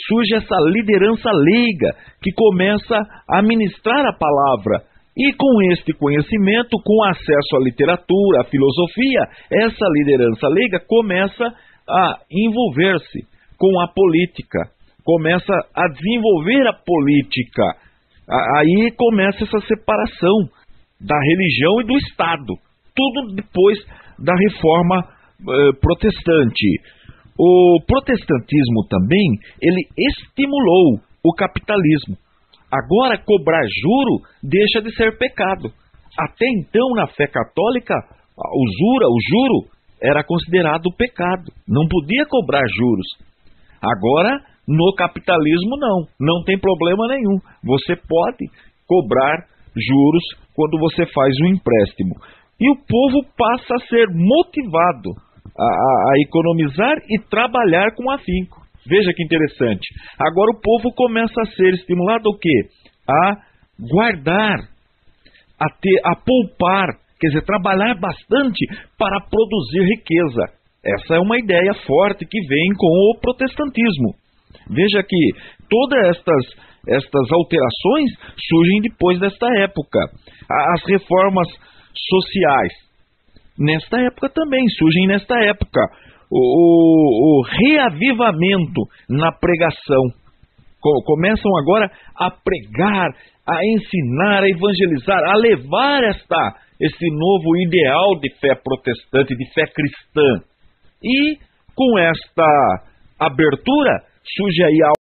Surge essa liderança leiga que começa a ministrar a palavra. E com este conhecimento, com acesso à literatura, à filosofia, essa liderança leiga começa a envolver-se com a política, começa a desenvolver a política. Aí começa essa separação da religião e do Estado. Tudo depois da reforma protestante. O protestantismo também, ele estimulou o capitalismo. Agora, cobrar juro deixa de ser pecado. Até então, na fé católica, o juro era considerado pecado. Não podia cobrar juros. Agora, no capitalismo, não tem problema nenhum. Você pode cobrar juros quando você faz um empréstimo. E o povo passa a ser motivado a economizar e trabalhar com afinco. Veja que interessante. Agora o povo começa a ser estimulado o quê? A guardar, a poupar, quer dizer, trabalhar bastante para produzir riqueza. Essa é uma ideia forte que vem com o protestantismo. Veja que todas estas alterações surgem depois desta época. As reformas sociais, nesta época também, surgem nesta época. O reavivamento na pregação. Começam agora a pregar, a ensinar, a evangelizar, a levar esse novo ideal de fé protestante, de fé cristã. E com esta abertura surge aí a